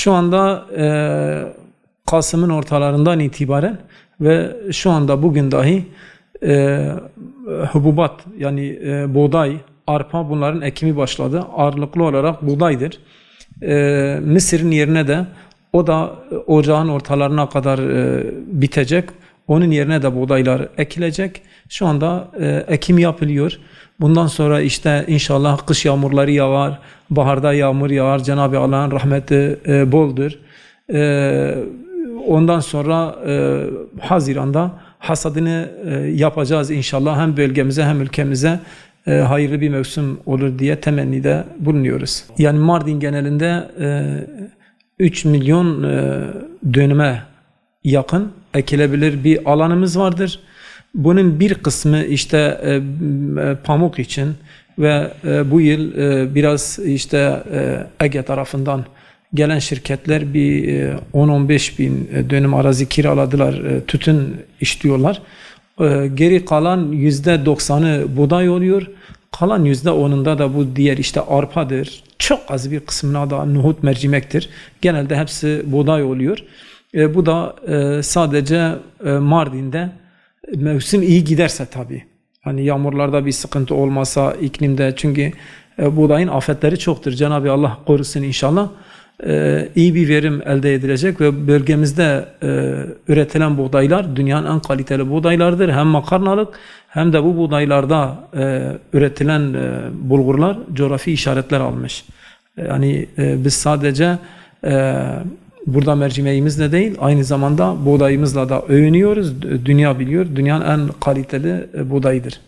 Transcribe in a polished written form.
Şu anda Kasım'ın ortalarından itibaren ve şu anda bugün dahi hububat yani buğday, arpa bunların ekimi başladı. Ağırlıklı olarak buğdaydır. Mısırın yerine de o da ocağın ortalarına kadar bitecek. Onun yerine de buğdaylar ekilecek. Şu anda ekim yapılıyor. Bundan sonra işte inşallah kış yağmurları yağar, baharda yağmur yağar. Cenab-ı Allah'ın rahmeti boldur. Ondan sonra Haziran'da hasadını yapacağız inşallah. Hem bölgemize hem ülkemize hayırlı bir mevsim olur diye temennide bulunuyoruz. Yani Mardin genelinde 3 milyon dönüme yakın ekilebilir bir alanımız vardır. Bunun bir kısmı işte pamuk için ve bu yıl biraz işte Ege tarafından gelen şirketler bir 10-15 bin dönüm arazi kiraladılar, tütün işliyorlar. Geri kalan %90'ı buğday oluyor. Kalan %10'unda da bu diğer işte arpadır. Çok az bir kısmına da nohut, mercimektir. Genelde hepsi buğday oluyor. Bu da sadece Mardin'de mevsim iyi giderse tabii. Hani yağmurlarda bir sıkıntı olmasa iklimde, çünkü buğdayın afetleri çoktur. Cenab-ı Allah korusun inşallah. İyi bir verim elde edilecek ve bölgemizde üretilen buğdaylar dünyanın en kaliteli buğdaylardır. Hem makarnalık hem de bu buğdaylarda üretilen bulgurlar coğrafi işaretler almış. Yani biz sadece burada mercimeğimizle değil, aynı zamanda buğdayımızla da övünüyoruz. Dünya biliyor, dünyanın en kaliteli buğdayıdır.